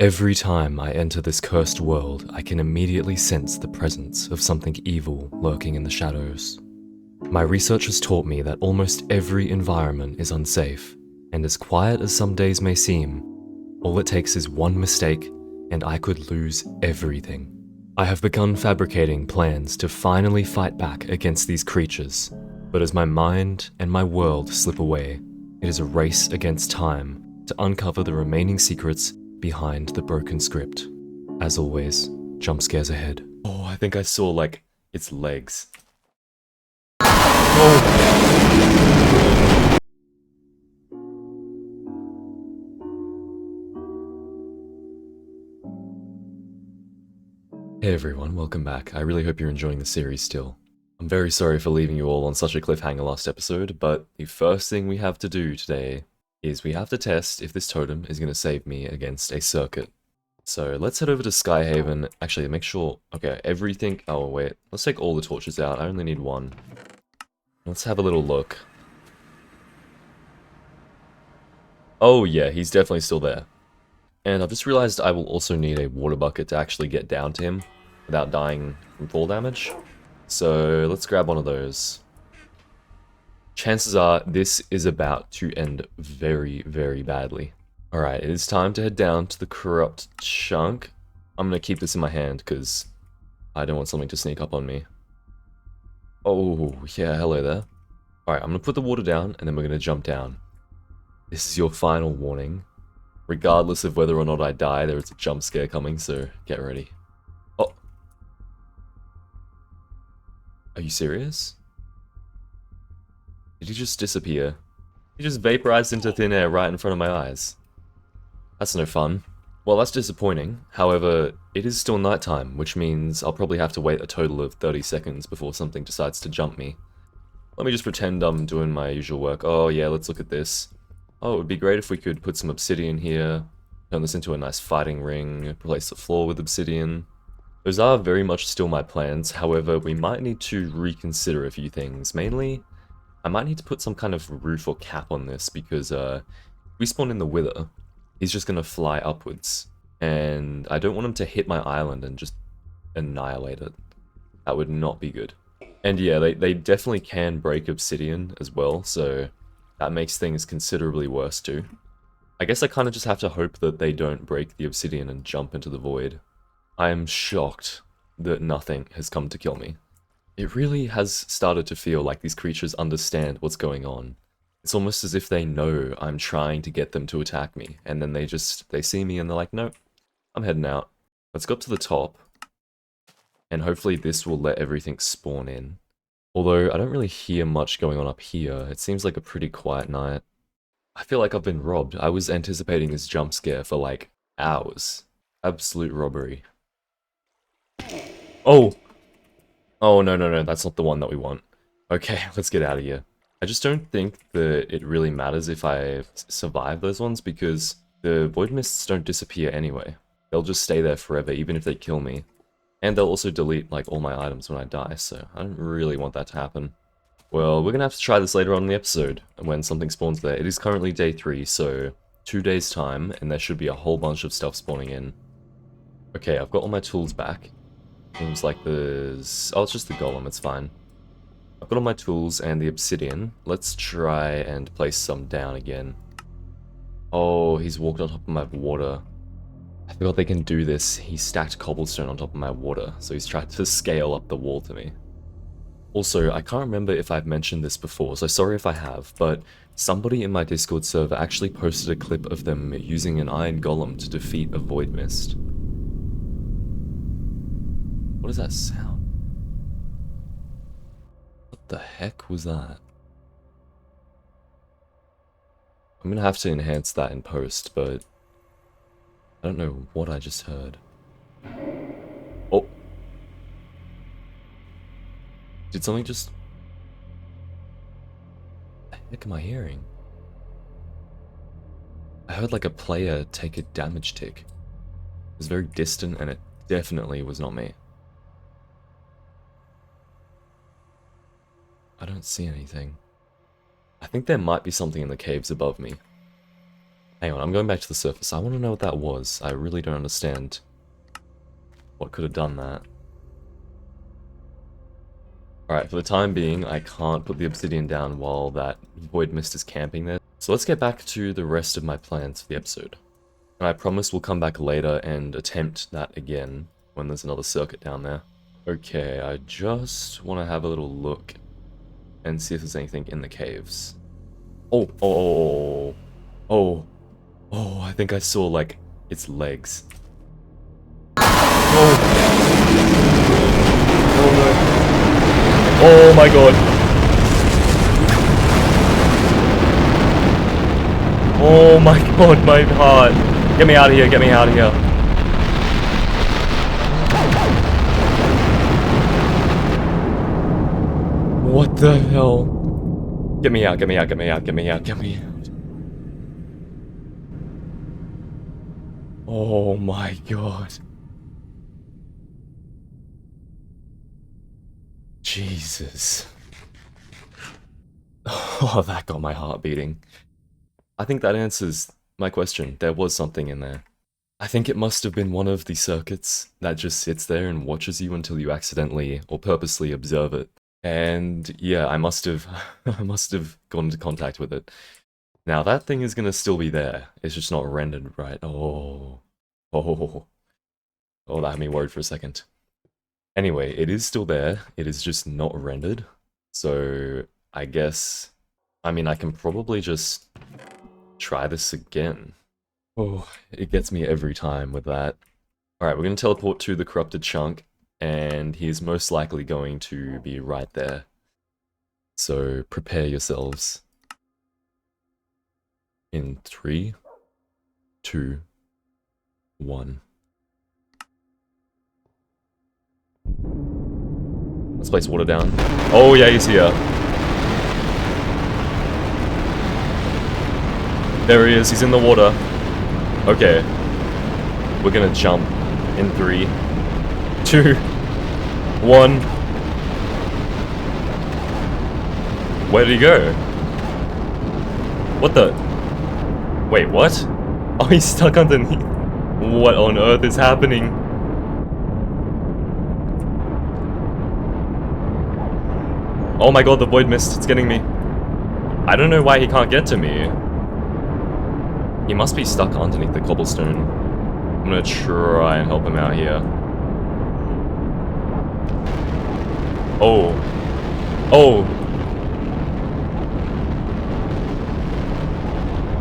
Every time I enter this cursed world, I can immediately sense the presence of something evil lurking in the shadows. My research has taught me that almost every environment is unsafe, and as quiet as some days may seem, all it takes is one mistake and I could lose everything. I have begun fabricating plans to finally fight back against these creatures, but as my mind and my world slip away, it is a race against time to uncover the remaining secrets behind the broken script. As always, jump scares ahead. Oh, I think I saw, like, its legs. Oh! Hey everyone, welcome back. I really hope you're enjoying the series still. I'm very sorry for leaving you all on such a cliffhanger last episode, but the first thing we have to do today is we have to test if this totem is going to save me against a circuit. So let's head over to Skyhaven. Actually, make sure... Okay, everything... Oh, wait. Let's take all the torches out. I only need one. Let's have a little look. Oh yeah, he's definitely still there. And I've just realized I will also need a water bucket to actually get down to him without dying from fall damage. So let's grab one of those. Chances are this is about to end very, very badly. Alright, it is time to head down to the corrupt chunk. I'm gonna keep this in my hand because I don't want something to sneak up on me. Oh, yeah, hello there. Alright, I'm gonna put the water down and then we're gonna jump down. This is your final warning. Regardless of whether or not I die, there is a jump scare coming, so get ready. Oh. Are you serious? Did he just disappear? He just vaporized into thin air right in front of my eyes. That's no fun. Well, that's disappointing. However, it is still nighttime, which means I'll probably have to wait a total of 30 seconds before something decides to jump me. Let me just pretend I'm doing my usual work. Oh yeah, let's look at this. Oh, it would be great if we could put some obsidian here, turn this into a nice fighting ring, replace the floor with obsidian. Those are very much still my plans, however, we might need to reconsider a few things. Mainly, I might need to put some kind of roof or cap on this, because if we spawn in the Wither, he's just going to fly upwards. And I don't want him to hit my island and just annihilate it. That would not be good. And yeah, they definitely can break obsidian as well, so... that makes things considerably worse too. I guess I kind of just have to hope that they don't break the obsidian and jump into the void. I am shocked that nothing has come to kill me. It really has started to feel like these creatures understand what's going on. It's almost as if they know I'm trying to get them to attack me, and then they see me and they're like, nope, I'm heading out. Let's go up to the top, and hopefully this will let everything spawn in. Although, I don't really hear much going on up here. It seems like a pretty quiet night. I feel like I've been robbed. I was anticipating this jump scare for, like, hours. Absolute robbery. Oh! Oh, no, that's not the one that we want. Okay, let's get out of here. I just don't think that it really matters if I survive those ones, because the void mists don't disappear anyway. They'll just stay there forever, even if they kill me. And they'll also delete, like, all my items when I die, so I don't really want that to happen. Well, we're gonna have to try this later on in the episode, when something spawns there. It is currently day 3, so 2 days time, and there should be a whole bunch of stuff spawning in. Okay, I've got all my tools back. Seems like there's... oh, it's just the golem, it's fine. I've got all my tools and the obsidian. Let's try and place some down again. Oh, he's walked on top of my water. I forgot they can do this. He stacked cobblestone on top of my water, so he's tried to scale up the wall to me. Also, I can't remember if I've mentioned this before, so sorry if I have, but somebody in my Discord server actually posted a clip of them using an iron golem to defeat a void mist. What does that sound? What the heck was that? I'm gonna have to enhance that in post, but I don't know what I just heard. Oh. Did something just... what the heck am I hearing? I heard like a player take a damage tick. It was very distant and it definitely was not me. I don't see anything. I think there might be something in the caves above me. Hang on, I'm going back to the surface. I want to know what that was. I really don't understand what could have done that. Alright, for the time being, I can't put the obsidian down while that void mist is camping there. So let's get back to the rest of my plans for the episode. And I promise we'll come back later and attempt that again when there's another circuit down there. Okay, I just want to have a little look and see if there's anything in the caves. Oh, I think I saw, like, its legs. Oh! Oh no. Oh my god. Oh my god, my heart. Get me out of here, get me out of here. What the hell? Get me out, get me out, get me out, get me out, get me out. Oh my god. Jesus. Oh, that got my heart beating. I think that answers my question. There was something in there. I think it must have been one of the circuits that just sits there and watches you until you accidentally or purposely observe it. And yeah, I must have gone into contact with it. Now that thing is gonna still be there. It's just not rendered right. Oh, that had me worried for a second. Anyway, it is still there. It is just not rendered. So I guess, I mean, I can probably just try this again. Oh, it gets me every time with that. Alright, we're going to teleport to the corrupted chunk, and he's most likely going to be right there. So prepare yourselves. In 3, 2, 1. Let's place water down. Oh yeah, he's here. There he is, he's in the water. Okay. We're gonna jump in 3, 2, 1. Where did he go? What the? Wait, what? Oh, he's stuck underneath. What on earth is happening? Oh my god, the void mist, it's getting me. I don't know why he can't get to me. He must be stuck underneath the cobblestone. I'm gonna try and help him out here. Oh. Oh.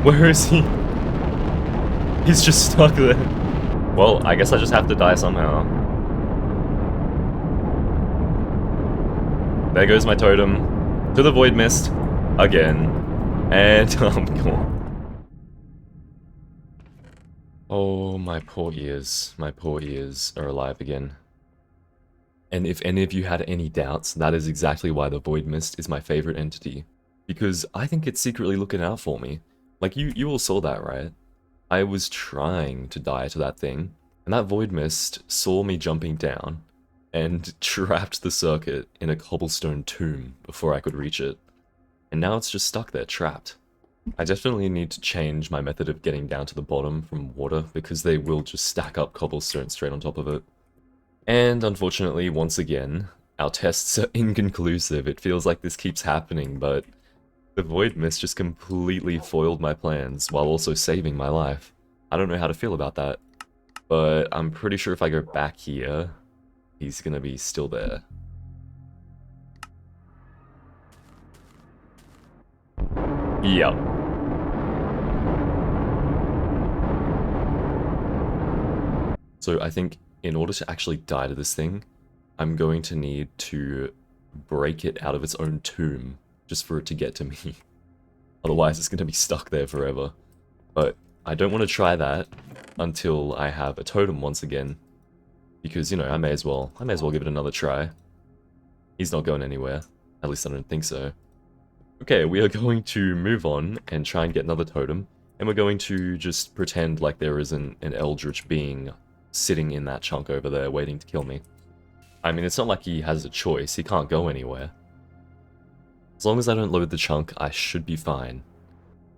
Where is he? He's just stuck there. Well, I guess I just have to die somehow. There goes my totem. To the void mist. Again. And I'm gone. Oh, my poor ears. My poor ears are alive again. And if any of you had any doubts, that is exactly why the void mist is my favorite entity. Because I think it's secretly looking out for me. Like, you all saw that, right? I was trying to die to that thing, and that void mist saw me jumping down, and trapped the circuit in a cobblestone tomb before I could reach it. And now it's just stuck there, trapped. I definitely need to change my method of getting down to the bottom from water, because they will just stack up cobblestone straight on top of it. And unfortunately, once again, our tests are inconclusive. It feels like this keeps happening, but the void mist just completely foiled my plans while also saving my life. I don't know how to feel about that, but I'm pretty sure if I go back here, he's gonna be still there. Yep. So I think in order to actually die to this thing, I'm going to need to break it out of its own tomb just for it to get to me. Otherwise it's gonna be stuck there forever. But I don't want to try that until I have a totem once again. Because, you know, I may as well give it another try. He's not going anywhere. At least I don't think so. Okay, we are going to move on and try and get another totem. And we're going to just pretend like there isn't an eldritch being sitting in that chunk over there waiting to kill me. I mean, it's not like he has a choice. He can't go anywhere. As long as I don't load the chunk, I should be fine.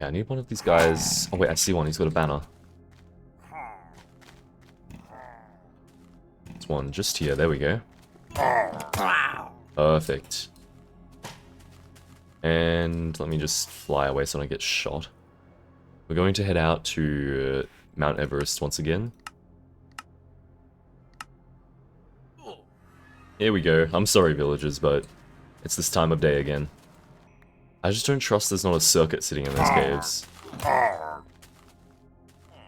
Yeah, I need one of these guys. Oh wait, I see one. He's got a banner. There's one just here. There we go. Perfect. And let me just fly away so I don't get shot. We're going to head out to Mount Everest once again. Here we go. I'm sorry, villagers, but it's this time of day again. I just don't trust there's not a circuit sitting in those caves.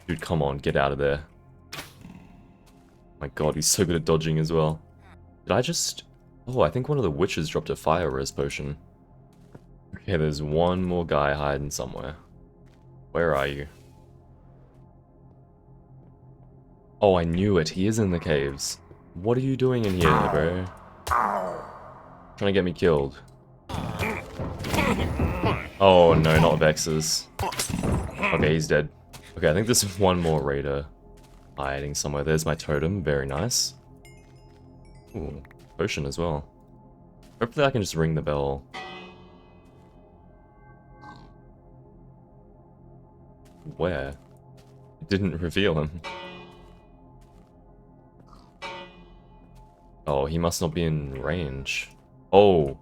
Dude, come on, get out of there. My god, he's so good at dodging as well. Did I just... Oh, I think one of the witches dropped a fire res potion. Okay, there's one more guy hiding somewhere. Where are you? Oh, I knew it. He is in the caves. What are you doing in here, bro? Trying to get me killed. Oh no, not Vexes. Okay, he's dead. Okay, I think there's one more raider hiding somewhere. There's my totem. Very nice. Ooh, potion as well. Hopefully I can just ring the bell. Where? It didn't reveal him. Oh, he must not be in range. Oh.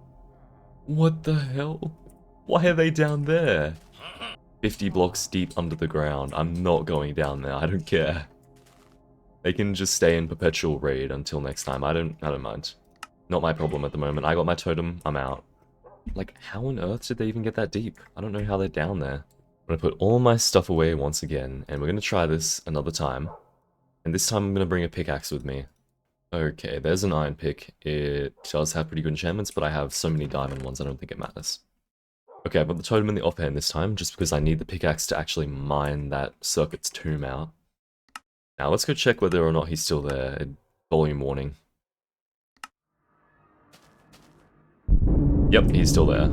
What the hell? Why are they down there? 50 blocks deep under the ground. I'm not going down there. I don't care. They can just stay in perpetual raid until next time. I don't mind. Not my problem at the moment. I got my totem. I'm out. Like, how on earth did they even get that deep? I don't know how they're down there. I'm gonna put all my stuff away once again, and we're gonna try this another time. And this time I'm gonna bring a pickaxe with me. Okay, there's an iron pick. It does have pretty good enchantments, but I have so many diamond ones, I don't think it matters. Okay, I've got the totem in the offhand this time, just because I need the pickaxe to actually mine that circuit's tomb out. Now let's go check whether or not he's still there. Volume warning. Yep, he's still there.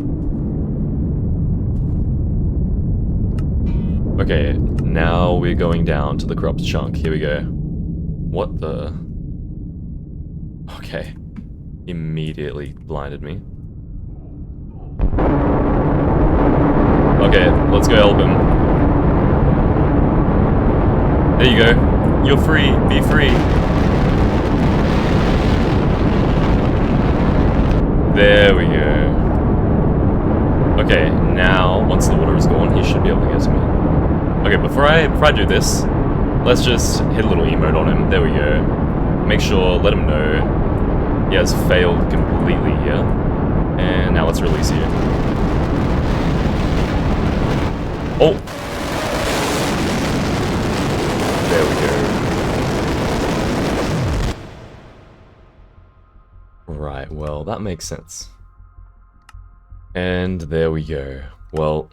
Okay, now we're going down to the corrupt chunk. Here we go. What the... Okay. Immediately blinded me. Okay, let's go help him. There you go. You're free. Be free. There we go. Okay, now, once the water is gone, he should be able to get to me. Okay, before I do this, let's just hit a little emote on him. There we go. Make sure, let him know he has failed completely here. And now let's release you. Oh! There we go. Right, well, that makes sense. And there we go. Well,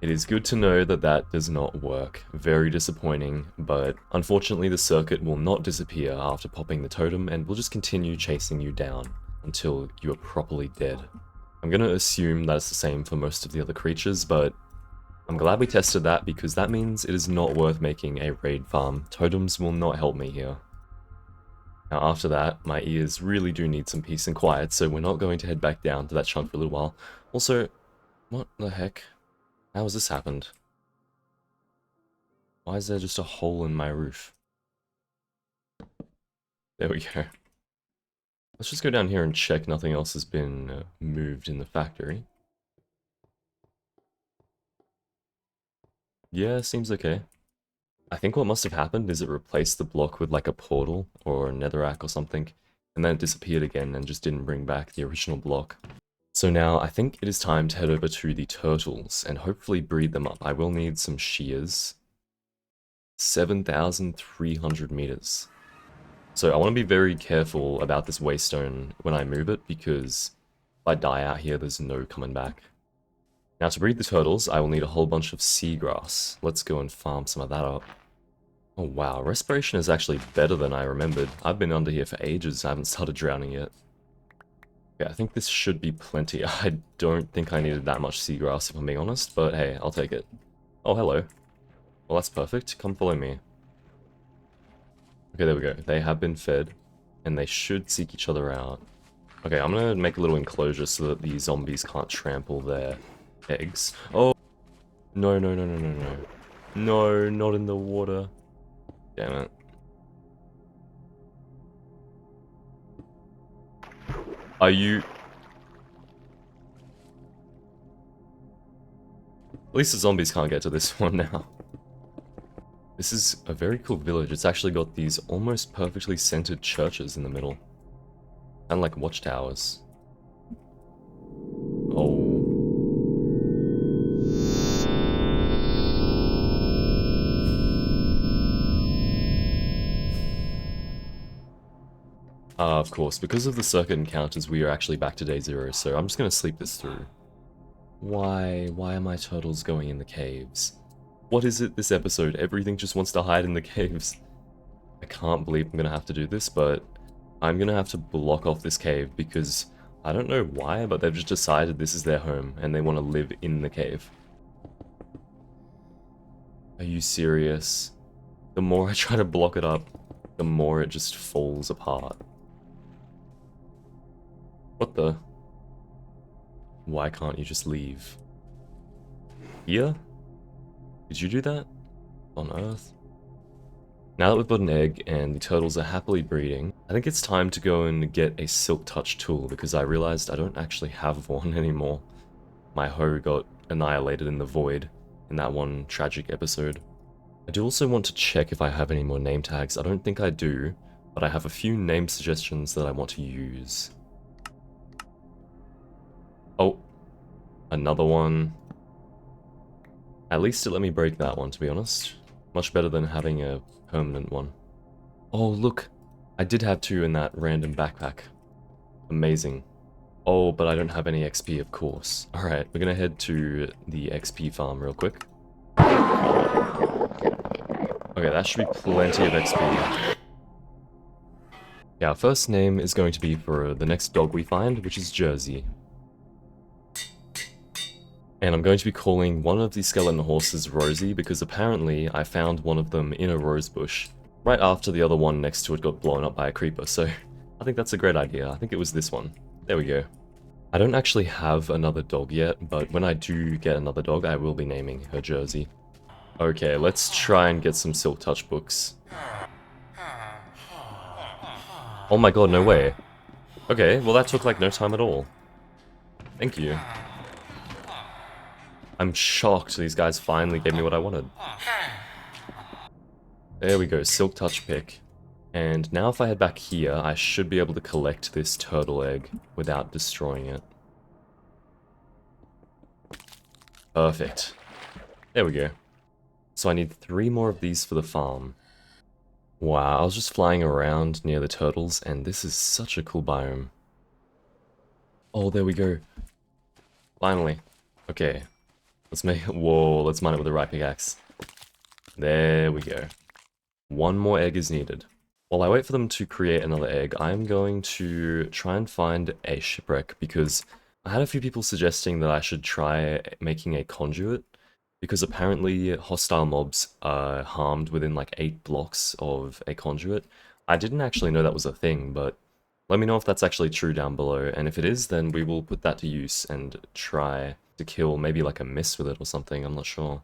it is good to know that that does not work. Very disappointing, but unfortunately the circuit will not disappear after popping the totem and will just continue chasing you down until you are properly dead. I'm gonna assume that's the same for most of the other creatures, but I'm glad we tested that because that means it is not worth making a raid farm. Totems will not help me here. Now after that, my ears really do need some peace and quiet, so we're not going to head back down to that chunk for a little while. Also, what the heck? How has this happened? Why is there just a hole in my roof? There we go. Let's just go down here and check nothing else has been moved in the factory. Yeah, seems okay. I think what must have happened is it replaced the block with like a portal or a netherrack or something, and then it disappeared again and just didn't bring back the original block. So now I think it is time to head over to the turtles and hopefully breed them up. I will need some shears. 7,300 meters. So I want to be very careful about this waystone when I move it because if I die out here, there's no coming back. Now to breed the turtles, I will need a whole bunch of seagrass. Let's go and farm some of that up. Oh wow, respiration is actually better than I remembered. I've been under here for ages, I haven't started drowning yet. Yeah, I think this should be plenty. I don't think I needed that much seagrass if I'm being honest, but hey, I'll take it. Oh, hello. Well, that's perfect. Come follow me. Okay, there we go. They have been fed, and they should seek each other out. Okay, I'm gonna make a little enclosure so that the zombies can't trample their eggs. Oh, No, no, no, no, no, no. No, not in the water. Damn it. Are you... At least the zombies can't get to this one now. This is a very cool village. It's actually got these almost perfectly centered churches in the middle. And like watchtowers. Oh. Of course, because of the circuit encounters, we are actually back to day 0, so I'm just gonna sleep this through. Why are my turtles going in the caves? What is it this episode? Everything just wants to hide in the caves. I can't believe I'm gonna have to do this, but I'm gonna have to block off this cave because I don't know why, but they've just decided this is their home and they want to live in the cave. Are you serious? The more I try to block it up, the more it just falls apart. What the? Why can't you just leave? Here? Did you do that? On Earth? Now that we've got an egg and the turtles are happily breeding, I think it's time to go and get a silk touch tool because I realized I don't actually have one anymore. My hoe got annihilated in the void in that one tragic episode. I do also want to check if I have any more name tags. I don't think I do, but I have a few name suggestions that I want to use. Oh, another one. At least it let me break that one, to be honest. Much better than having a permanent one. Oh, look. I did have 2 in that random backpack. Amazing. Oh, but I don't have any XP, of course. Alright, we're gonna head to the XP farm real quick. Okay, that should be plenty of XP. Yeah, our first name is going to be for the next dog we find, which is Jersey. And I'm going to be calling one of the skeleton horses Rosie because apparently I found one of them in a rose bush right after the other one next to it got blown up by a creeper, so I think that's a great idea. I think it was this one. There we go. I don't actually have another dog yet, but when I do get another dog, I will be naming her Jersey. Okay, let's try and get some Silk Touch books. Oh my god, no way. Okay, well that took like no time at all. Thank you. I'm shocked these guys finally gave me what I wanted. There we go, Silk Touch pick. And now if I head back here, I should be able to collect this turtle egg without destroying it. Perfect. There we go. So I need 3 more of these for the farm. Wow, I was just flying around near the turtles, and this is such a cool biome. Oh, there we go. Finally. Okay. Let's make... Whoa, let's mine it with the right pickaxe. There we go. 1 more egg is needed. While I wait for them to create another egg, I'm going to try and find a shipwreck, because I had a few people suggesting that I should try making a conduit, because apparently hostile mobs are harmed within like 8 blocks of a conduit. I didn't actually know that was a thing, but let me know if that's actually true down below, and if it is, then we will put that to use and try to kill maybe like a miss with it or something, I'm not sure.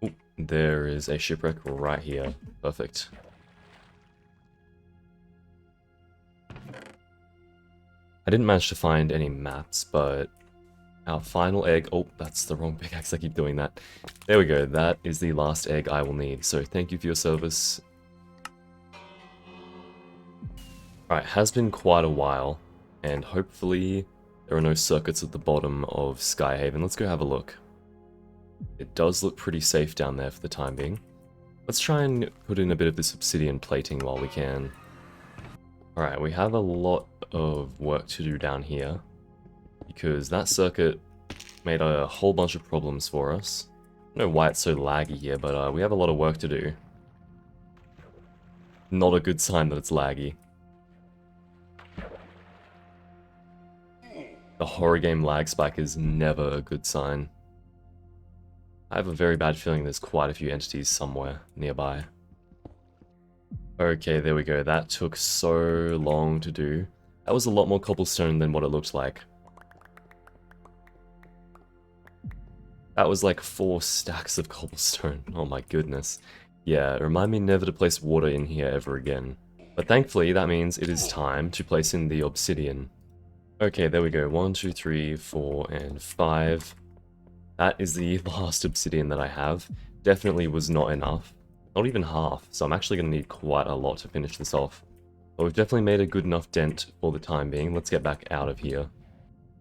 Ooh, there is a shipwreck right here. Perfect. I didn't manage to find any maps, but our final egg... Oh, that's the wrong pickaxe, I keep doing that. There we go, that is the last egg I will need, so thank you for your service. Alright, has been quite a while, and hopefully there are no circuits at the bottom of Skyhaven. Let's go have a look. It does look pretty safe down there for the time being. Let's try and put in a bit of this obsidian plating while we can. Alright, we have a lot of work to do down here, because that circuit made a whole bunch of problems for us. I don't know why it's so laggy here, but we have a lot of work to do. Not a good sign that it's laggy. The horror game lag spike is never a good sign. I have a very bad feeling there's quite a few entities somewhere nearby. Okay, there we go. That took so long to do. That was a lot more cobblestone than what it looked like. That was like 4 stacks of cobblestone. Oh my goodness. Yeah, remind me never to place water in here ever again. But thankfully, that means it is time to place in the obsidian. Okay, there we go. 1, 2, 3, 4, and 5. That is the last obsidian that I have. Definitely was not enough. Not even half, so I'm actually going to need quite a lot to finish this off. But we've definitely made a good enough dent for the time being. Let's get back out of here.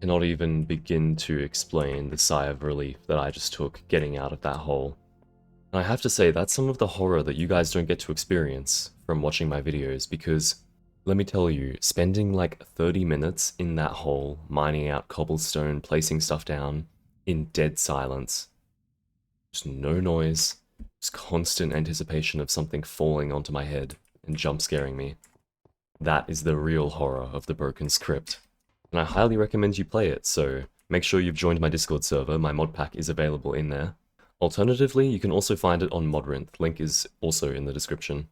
Cannot even begin to explain the sigh of relief that I just took getting out of that hole. And I have to say, that's some of the horror that you guys don't get to experience from watching my videos, because let me tell you, spending like 30 minutes in that hole, mining out cobblestone, placing stuff down, in dead silence, just no noise, just constant anticipation of something falling onto my head and jump scaring me. That is the real horror of the broken script. And I highly recommend you play it, so make sure you've joined my Discord server. My mod pack is available in there. Alternatively, you can also find it on Modrinth. Link is also in the description.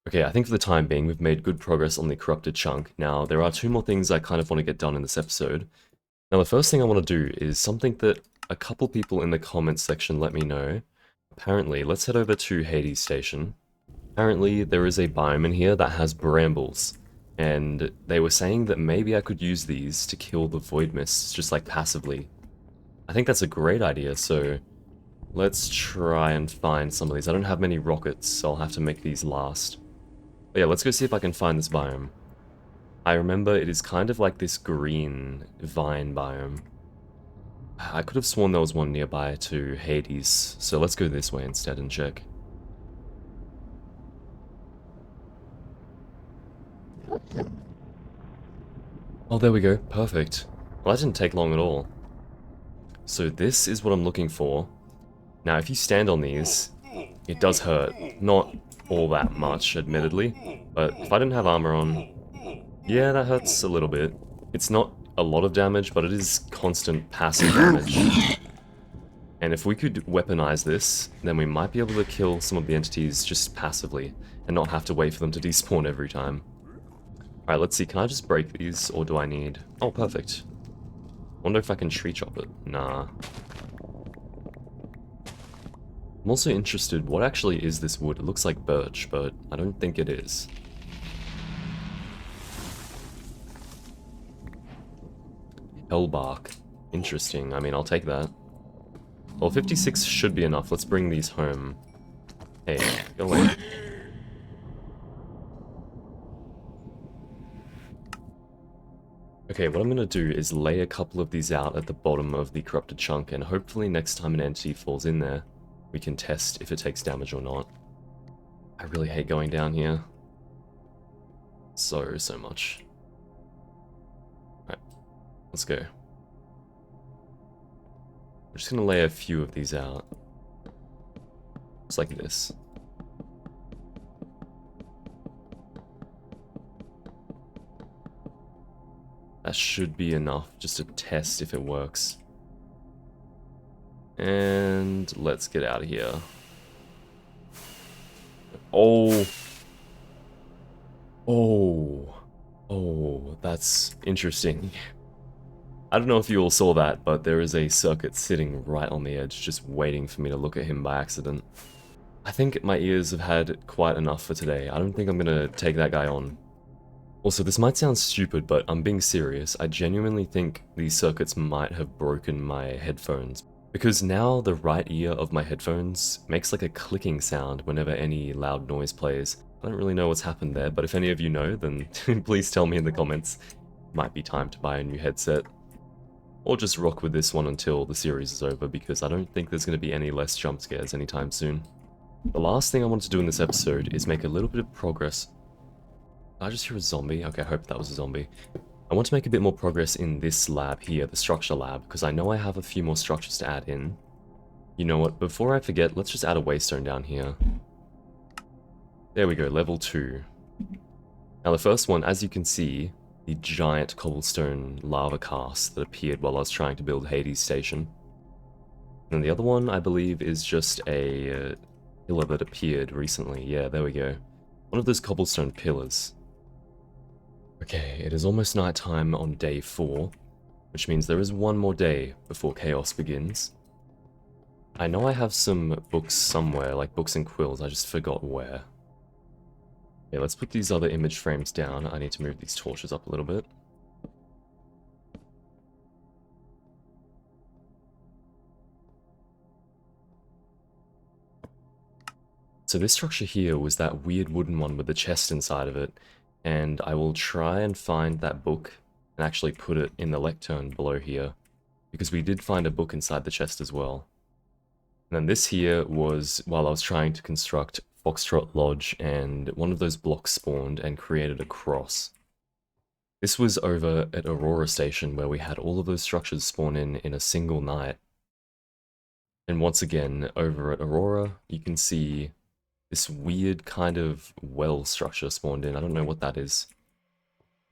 Okay, I think for the time being, we've made good progress on the corrupted chunk. Now, there are 2 more things I kind of want to get done in this episode. Now, the first thing I want to do is something that a couple people in the comments section let me know. Apparently, let's head over to Hades Station. Apparently, there is a biome in here that has brambles. And they were saying that maybe I could use these to kill the void mists, just like passively. I think that's a great idea, so let's try and find some of these. I don't have many rockets, so I'll have to make these last. But yeah, let's go see if I can find this biome. I remember it is kind of like this green vine biome. I could have sworn there was one nearby to Hades, so let's go this way instead and check. Oh, there we go. Perfect. Well, that didn't take long at all. So this is what I'm looking for. Now, if you stand on these, it does hurt. Not all that much, admittedly. But if I didn't have armor on, yeah, that hurts a little bit. It's not a lot of damage, but it is constant passive damage. And if we could weaponize this, then we might be able to kill some of the entities just passively, and not have to wait for them to despawn every time. Alright, let's see, can I just break these, or do I need... Oh, perfect. Wonder if I can tree chop it. Nah. I'm also interested, what actually is this wood? It looks like birch, but I don't think it is. Hellbark. Interesting, I mean, I'll take that. Well, 56 should be enough, let's bring these home. Hey, go away. Okay, what I'm gonna do is lay a couple of these out at the bottom of the corrupted chunk, and hopefully next time an entity falls in there, we can test if it takes damage or not. I really hate going down here. So much. Alright, let's go. I'm just gonna lay a few of these out. Just like this. That should be enough, just to test if it works. And let's get out of here. Oh. Oh, that's interesting. I don't know if you all saw that, but there is a circuit sitting right on the edge, just waiting for me to look at him by accident. I think my ears have had quite enough for today. I don't think I'm gonna take that guy on. Also, this might sound stupid, but I'm being serious. I genuinely think these circuits might have broken my headphones. Because now the right ear of my headphones makes like a clicking sound whenever any loud noise plays. I don't really know what's happened there, but if any of you know, then please tell me in the comments. Might be time to buy a new headset. Or just rock with this one until the series is over, because I don't think there's going to be any less jump scares anytime soon. The last thing I want to do in this episode is make a little bit of progress. Did I just hear a zombie? Okay, I hope that was a zombie. I want to make a bit more progress in this lab here, the structure lab, because I know I have a few more structures to add in. You know what, before I forget, let's just add a waystone down here. There we go, level 2. Now the first one, as you can see, the giant cobblestone lava cast that appeared while I was trying to build Hades Station. And the other one, I believe, is just a pillar that appeared recently. Yeah, there we go. One of those cobblestone pillars. Okay, it is almost night time on day 4, which means there is one more day before chaos begins. I know I have some books somewhere, like books and quills, I just forgot where. Okay, let's put these other image frames down. I need to move these torches up a little bit. So this structure here was that weird wooden one with the chest inside of it, and I will try and find that book and actually put it in the lectern below here, because we did find a book inside the chest as well. And then this here was while I was trying to construct Foxtrot Lodge, and one of those blocks spawned and created a cross. This was over at Aurora Station, where we had all of those structures spawn in a single night. And once again, over at Aurora, you can see this weird kind of well structure spawned in. I don't know what that is.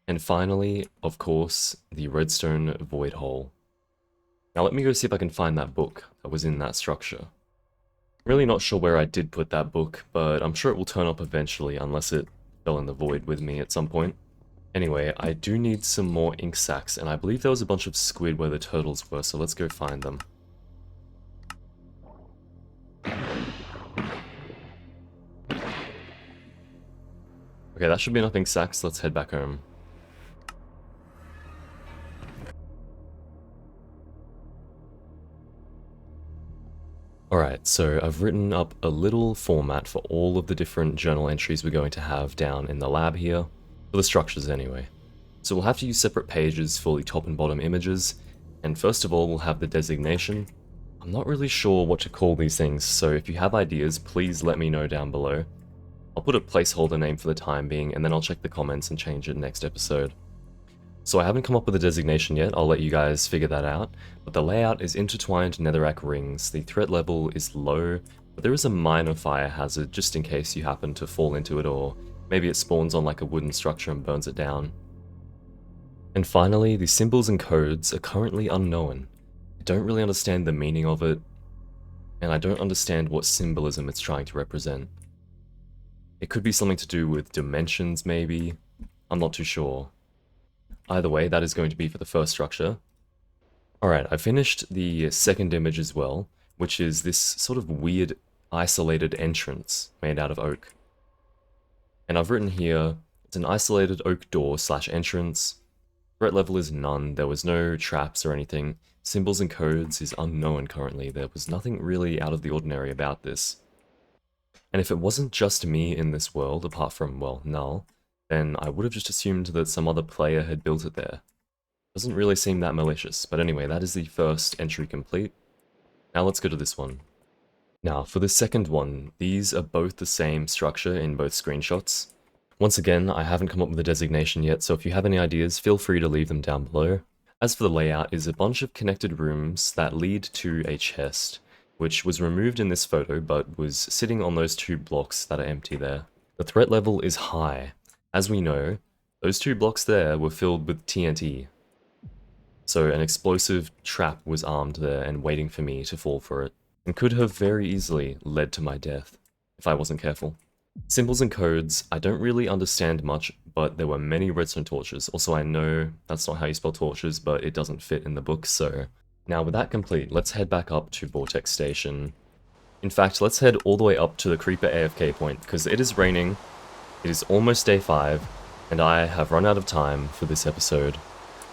And finally, of course, the redstone void hole. Now let me go see if I can find that book that was in that structure. Really not sure where I did put that book, but I'm sure it will turn up eventually unless it fell in the void with me at some point. Anyway, I do need some more ink sacs, and I believe there was a bunch of squid where the turtles were, so let's go find them. Okay, that should be enough ink sacs, let's head back home. Alright, so I've written up a little format for all of the different journal entries we're going to have down in the lab here, for the structures anyway. So we'll have to use separate pages for the top and bottom images, and first of all we'll have the designation. I'm not really sure what to call these things, so if you have ideas, please let me know down below. I'll put a placeholder name for the time being, and then I'll check the comments and change it next episode. So I haven't come up with a designation yet, I'll let you guys figure that out, but the layout is intertwined netherrack rings, the threat level is low, but there is a minor fire hazard just in case you happen to fall into it, or maybe it spawns on like a wooden structure and burns it down. And finally, the symbols and codes are currently unknown. I don't really understand the meaning of it, and I don't understand what symbolism it's trying to represent. It could be something to do with dimensions maybe, I'm not too sure. Either way, that is going to be for the first structure. Alright, I finished the second image as well, which is this sort of weird isolated entrance made out of oak. And I've written here, it's an isolated oak door / entrance. Threat level is none, there was no traps or anything. Symbols and codes is unknown currently, there was nothing really out of the ordinary about this. And if it wasn't just me in this world, apart from, well, Null, then I would have just assumed that some other player had built it there. Doesn't really seem that malicious, but anyway, that is the first entry complete. Now let's go to this one. Now, for the second one, these are both the same structure in both screenshots. Once again, I haven't come up with a designation yet, so if you have any ideas, feel free to leave them down below. As for the layout, is a bunch of connected rooms that lead to a chest, which was removed in this photo, but was sitting on those two blocks that are empty there. The threat level is high. As we know, those two blocks there were filled with TNT. So an explosive trap was armed there and waiting for me to fall for it, and could have very easily led to my death, if I wasn't careful. Symbols and codes, I don't really understand much, but there were many redstone torches. Also, I know that's not how you spell torches, but it doesn't fit in the book, so... Now with that complete, let's head back up to Vortex Station. In fact, let's head all the way up to the Creeper AFK point, because it is raining. It is almost day 5, and I have run out of time for this episode.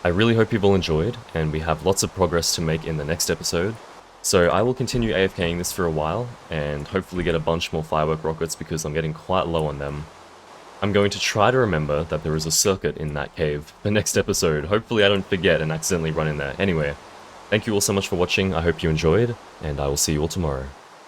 I really hope you've all enjoyed, and we have lots of progress to make in the next episode. So I will continue AFKing this for a while, and hopefully get a bunch more firework rockets because I'm getting quite low on them. I'm going to try to remember that there is a circuit in that cave for next episode. Hopefully I don't forget and accidentally run in there. Anyway, thank you all so much for watching, I hope you enjoyed, and I will see you all tomorrow.